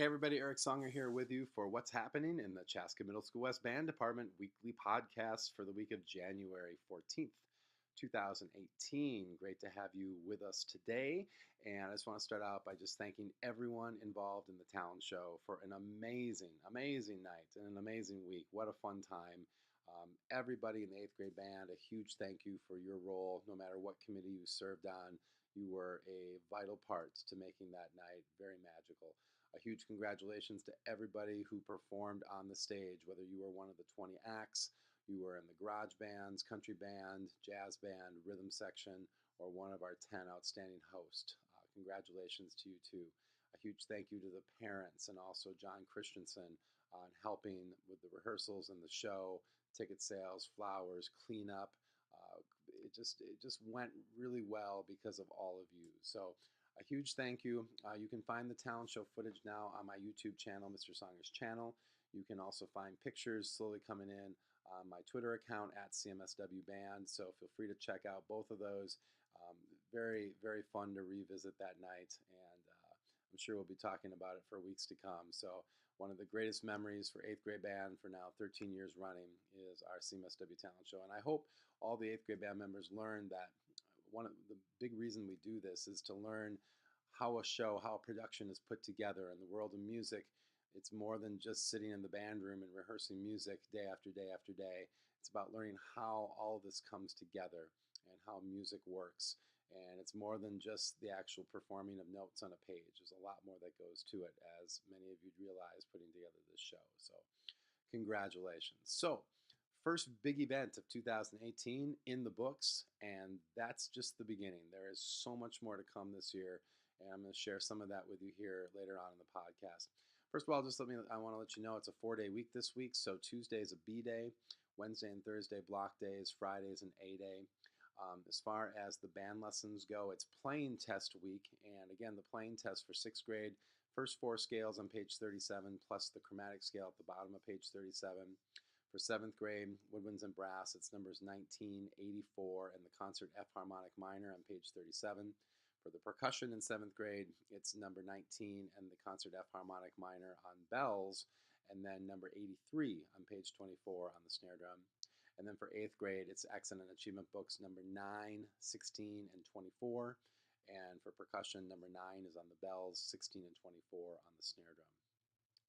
Hey everybody, Eric Songer here with you for What's Happening in the Chaska Middle School West Band Department weekly podcast for the week of January 14th, 2018. Great to have you with us today. And I just want to start out by just thanking everyone involved in the talent show for an amazing, amazing night and an amazing week. What a fun time. Everybody in the 8th grade band, a huge thank you for your role. No matter what committee you served on, you were a vital part to making that night very magical. A huge congratulations to everybody who performed on the stage, whether you were one of the 20 acts, you were in the garage bands, country band, jazz band, rhythm section, or one of our 10 outstanding hosts. Congratulations to you too. A huge thank you to the parents and also John Christensen on helping with the rehearsals and the show, ticket sales, flowers, cleanup. It just went really well because of all of you. So a huge thank you. You can find the talent show footage now on my YouTube channel, Mr. Songer's channel. You can also find pictures slowly coming in on my Twitter account at CMSW Band. So feel free to check out both of those. Very, very fun to revisit that night, and I'm sure we'll be talking about it for weeks to come. So one of the greatest memories for 8th grade band for now 13 years running is our CMSW talent show. And I hope all the 8th grade band members learn that one of the big reason we do this is to learn how a show, how a production is put together. In the world of music, it's more than just sitting in the band room and rehearsing music day after day after day. It's about learning how all of this comes together and how music works. And it's more than just the actual performing of notes on a page. There's a lot more that goes to it, as many of you realize putting together this show. So congratulations. So first big event of 2018 in the books, and that's just the beginning. There is so much more to come this year, and I'm going to share some of that with you here later on in the podcast. First of all, I want to let you know it's a 4-day week this week. So Tuesday is a B day, Wednesday and Thursday block days, Friday is an A day. As far as the band lessons go, it's playing test week. And again, the playing test for 6th grade, first 4 scales on page 37, plus the chromatic scale at the bottom of page 37. For 7th grade, woodwinds and brass, it's numbers 19, 84, and the concert F harmonic minor on page 37. For the percussion in 7th grade, it's number 19 and the concert F harmonic minor on bells, and then number 83 on page 24 on the snare drum. And then for 8th grade, it's Excellent Achievement books number 9, 16, and 24. And for percussion, number 9 is on the bells, 16 and 24 on the snare drum.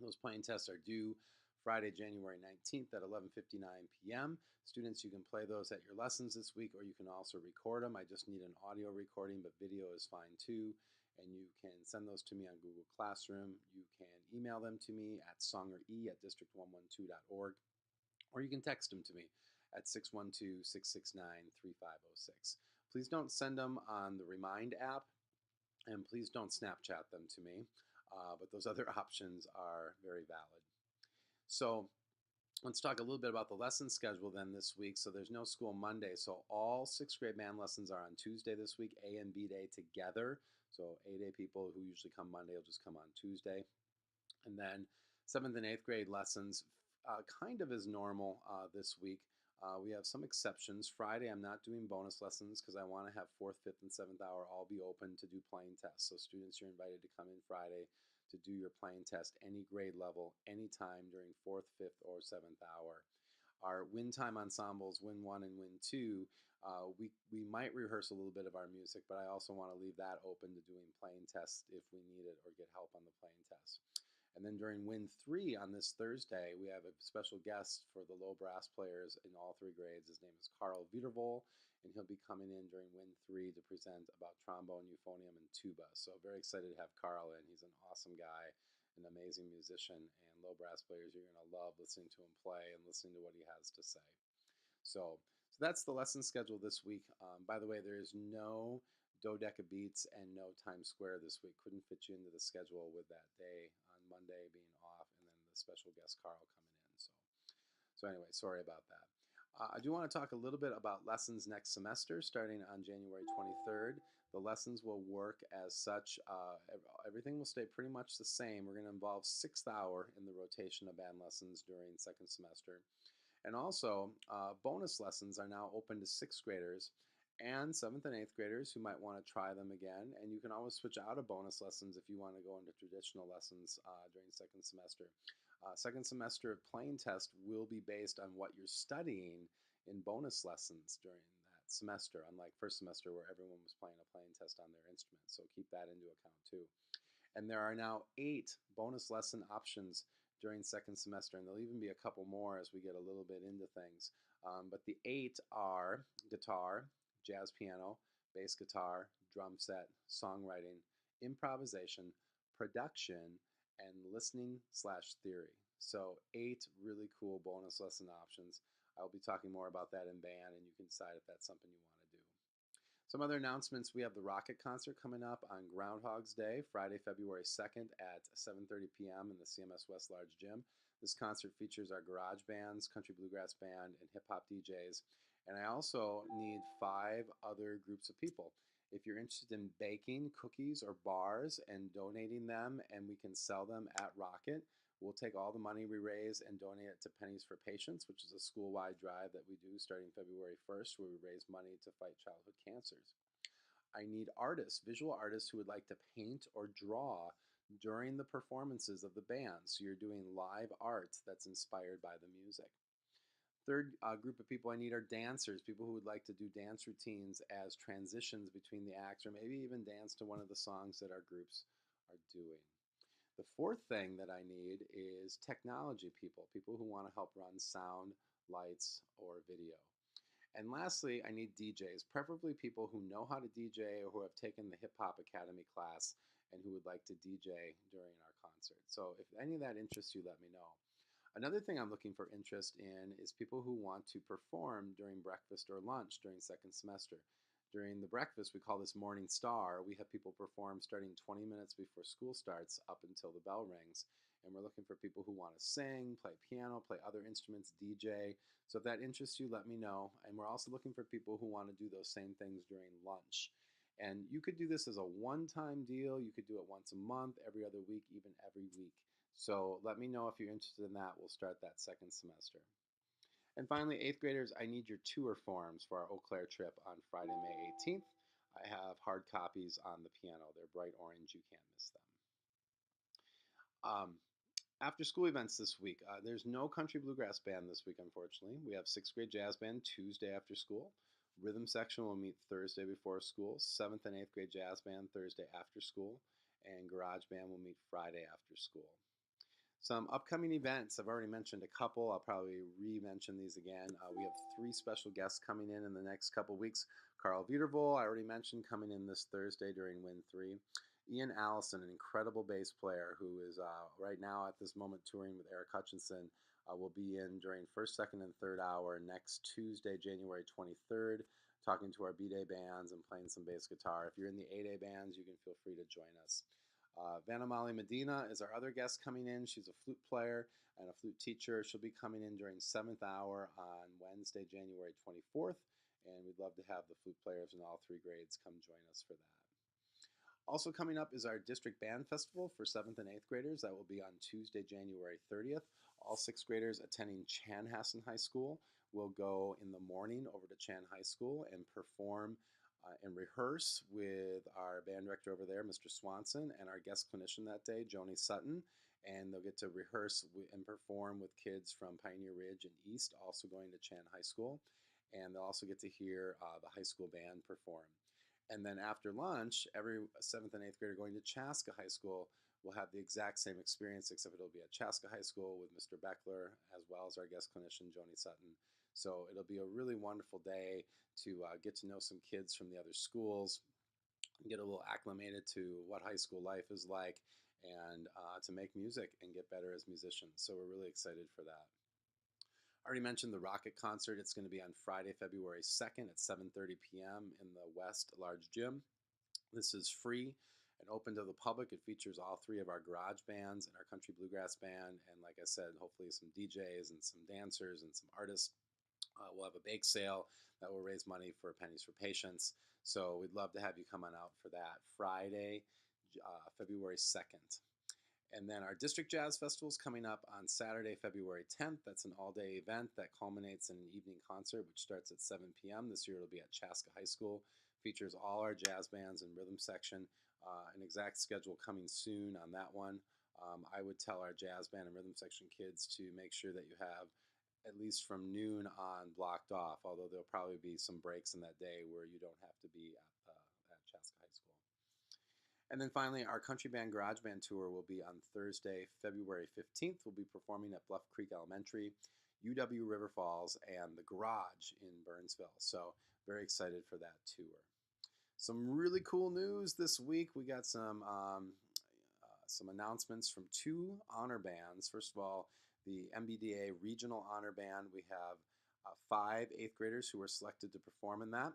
Those playing tests are due Friday, January 19th at 11:59 p.m. Students, you can play those at your lessons this week, or you can also record them. I just need an audio recording, but video is fine too. And you can send those to me on Google Classroom. You can email them to me at songere@district112.org, or you can text them to me at 612-669-3506. Please don't send them on the Remind app, and please don't Snapchat them to me, but those other options are very valid. So let's talk a little bit about the lesson schedule then this week. So there's no school Monday, so all 6th grade band lessons are on Tuesday this week, A and B day together. So A-day people who usually come Monday will just come on Tuesday. And then 7th and 8th grade lessons kind of as normal this week. We have some exceptions. Friday, I'm not doing bonus lessons because I want to have 4th, 5th, and 7th hour all be open to do playing tests. So students, you're invited to come in Friday to do your playing test, any grade level, anytime during 4th, 5th, or 7th hour. Our wind time ensembles, Win 1 and Win 2, we might rehearse a little bit of our music, but I also want to leave that open to doing playing tests if we need it or get help on the playing test. And then during Win 3 on this Thursday, we have a special guest for the low brass players in all 3 grades. His name is Carl Vitervol, and he'll be coming in during Win 3 to present about trombone, euphonium, and tuba. So very excited to have Carl in. He's an awesome guy, an amazing musician, and low brass players, you're going to love listening to him play and listening to what he has to say. So that's the lesson schedule this week. By the way, there is no dodeca beats and no Times Square this week. Couldn't fit you into the schedule with that day on Monday being off, and then the special guest Carl coming in. So anyway, sorry about that. I do want to talk a little bit about lessons next semester, starting on January 23rd. The lessons will work as such. Everything will stay pretty much the same. We're going to involve 6th hour in the rotation of band lessons during 2nd semester. And also, bonus lessons are now open to 6th graders. and 7th and 8th graders who might want to try them again. And you can always switch out of bonus lessons if you want to go into traditional lessons during second semester. Second semester playing test will be based on what you're studying in bonus lessons during that semester, unlike first semester where everyone was playing a playing test on their instrument. So keep that into account too. And there are now 8 bonus lesson options during second semester, and there'll even be a couple more as we get a little bit into things. But the 8 are guitar, jazz piano, bass guitar, drum set, songwriting, improvisation, production, and listening/theory. So 8 really cool bonus lesson options. I'll be talking more about that in band, and you can decide if that's something you want to do. Some other announcements: we have the Rocket concert coming up on Groundhog's Day, Friday, February 2nd at 7:30 p.m. in the CMS West Large Gym. This concert features our garage bands, country bluegrass band, and hip hop DJs. And I also need 5 other groups of people. If you're interested in baking cookies or bars and donating them, and we can sell them at Rocket, we'll take all the money we raise and donate it to Pennies for Patients, which is a school-wide drive that we do starting February 1st, where we raise money to fight childhood cancers. I need artists, visual artists who would like to paint or draw during the performances of the band. So you're doing live art that's inspired by the music. Third group of people I need are dancers, people who would like to do dance routines as transitions between the acts, or maybe even dance to one of the songs that our groups are doing. The fourth thing that I need is technology people, people who want to help run sound, lights, or video. And lastly, I need DJs, preferably people who know how to DJ or who have taken the Hip Hop Academy class and who would like to DJ during our concert. So if any of that interests you, let me know. Another thing I'm looking for interest in is people who want to perform during breakfast or lunch during second semester. During the breakfast, we call this Morning Star. We have people perform starting 20 minutes before school starts up until the bell rings. And we're looking for people who want to sing, play piano, play other instruments, DJ. So if that interests you, let me know. And we're also looking for people who want to do those same things during lunch. And you could do this as a one-time deal. You could do it once a month, every other week, even every week. So let me know if you're interested in that. We'll start that second semester. And finally, 8th graders, I need your tour forms for our Eau Claire trip on Friday, May 18th. I have hard copies on the piano. They're bright orange. You can't miss them. After school events this week, there's no country bluegrass band this week, unfortunately. We have 6th grade jazz band Tuesday after school. Rhythm section will meet Thursday before school. 7th and 8th grade jazz band Thursday after school. And garage band will meet Friday after school. Some upcoming events, I've already mentioned a couple. I'll probably re-mention these again. We have 3 special guests coming in the next couple weeks. Carl Viertervol, I already mentioned, coming in this Thursday during Win 3. Ian Allison, an incredible bass player who is right now at this moment touring with Eric Hutchinson, will be in during first, second, and third hour next Tuesday, January 23rd, talking to our B-Day bands and playing some bass guitar. If you're in the A-Day bands, you can feel free to join us. Vanamali Medina is our other guest coming in. She's a flute player and a flute teacher. She'll be coming in during 7th hour on Wednesday, January 24th, and we'd love to have the flute players in all 3 grades come join us for that. Also coming up is our District Band Festival for 7th and 8th graders. That will be on Tuesday, January 30th. All 6th graders attending Chanhassen High School will go in the morning over to Chan High School and perform and rehearse with our band director over there, Mr. Swanson, and our guest clinician that day, Joni Sutton. And they'll get to rehearse and perform with kids from Pioneer Ridge and East, also going to Chan High School. And they'll also get to hear the high school band perform. And then after lunch, every 7th and 8th grader going to Chaska High School will have the exact same experience, except it'll be at Chaska High School with Mr. Beckler, as well as our guest clinician, Joni Sutton. So it'll be a really wonderful day to get to know some kids from the other schools, get a little acclimated to what high school life is like, and to make music and get better as musicians. So we're really excited for that. I already mentioned the Rocket concert. It's going to be on Friday, February 2nd at 7:30 p.m. in the West Large Gym. This is free and open to the public. It features all 3 of our garage bands and our country bluegrass band, and like I said, hopefully some DJs and some dancers and some artists. We'll have a bake sale that will raise money for Pennies for Patients. So we'd love to have you come on out for that Friday, February 2nd. And then our District Jazz Festival is coming up on Saturday, February 10th. That's an all-day event that culminates in an evening concert, which starts at 7 p.m. This year it'll be at Chaska High School. Features all our jazz bands and rhythm section. An exact schedule coming soon on that one. I would tell our jazz band and rhythm section kids to make sure that you have at least from noon on blocked off, although there'll probably be some breaks in that day where you don't have to be at Chaska High School. And then finally, our Country Band Garage Band Tour will be on Thursday, February 15th. We'll be performing at Bluff Creek Elementary, UW River Falls, and the Garage in Burnsville. So very excited for that tour. Some really cool news this week. We got some announcements from two honor bands. First of all, the MBDA Regional Honor Band. We have 5 8th graders who were selected to perform in that.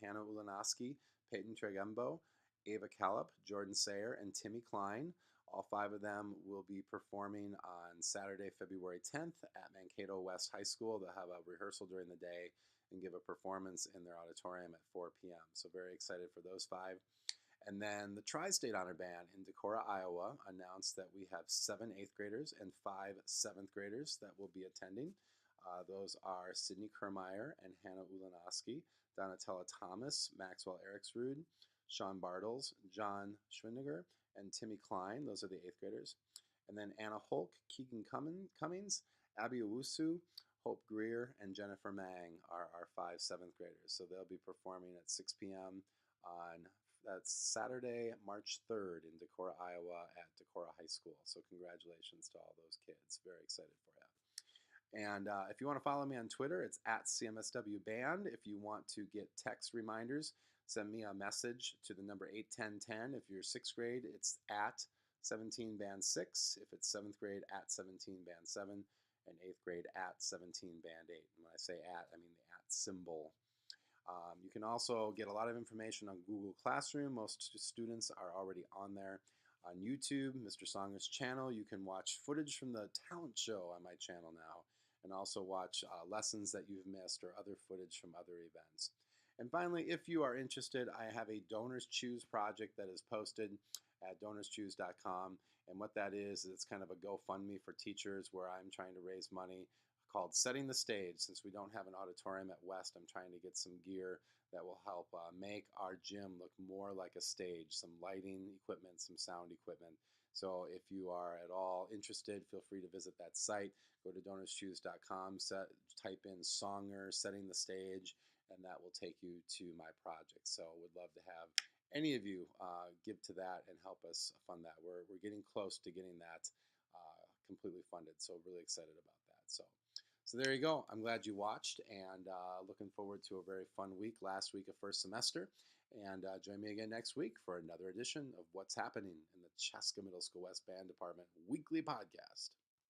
Hannah Ulanoski, Peyton Tregembo, Ava Callip, Jordan Sayer, and Timmy Klein. All 5 of them will be performing on Saturday, February 10th at Mankato West High School. They'll have a rehearsal during the day and give a performance in their auditorium at 4 p.m. So very excited for those 5. And then the Tri-State Honor Band in Decorah, Iowa announced that we have 7 8th graders and 5 7th graders that will be attending. Those are Sydney Kermeyer and Hannah Ulanoski, Donatella Thomas, Maxwell Eriksrud, Sean Bartles, John Schwindiger, and Timmy Klein. Those are the 8th graders. And then Anna Holk, Keegan Cummings, Abby Owusu, Hope Greer, and Jennifer Mang are our 5 7th graders. So they'll be performing at 6 p.m. on that's Saturday, March 3rd in Decorah, Iowa at Decorah High School. So congratulations to all those kids. Very excited for you. And if you want to follow me on Twitter, it's at CMSW Band. If you want to get text reminders, send me a message to the number 81010. If you're 6th grade, it's at 17 Band 6. If it's 7th grade, at 17 Band 7. And 8th grade, at 17 Band 8. And when I say at, I mean the at symbol. You can also get a lot of information on Google Classroom. Most students are already on there. On YouTube, Mr. Songer's channel, you can watch footage from the talent show on my channel now, and also watch lessons that you've missed or other footage from other events. And finally, if you are interested, I have a Donors Choose project that is posted at donorschoose.com. And what that is, it's kind of a GoFundMe for teachers where I'm trying to raise money called Setting the Stage. Since we don't have an auditorium at West, I'm trying to get some gear that will help make our gym look more like a stage, some lighting equipment, some sound equipment. So if you are at all interested, feel free to visit that site. Go to donorschoose.com, type in Songer, Setting the Stage, and that will take you to my project. So would love to have any of you give to that and help us fund that. We're getting close to getting that completely funded, so really excited about that. So there you go. I'm glad you watched, and looking forward to a very fun week, last week of first semester. And join me again next week for another edition of What's Happening in the Chaska Middle School West Band Department Weekly Podcast.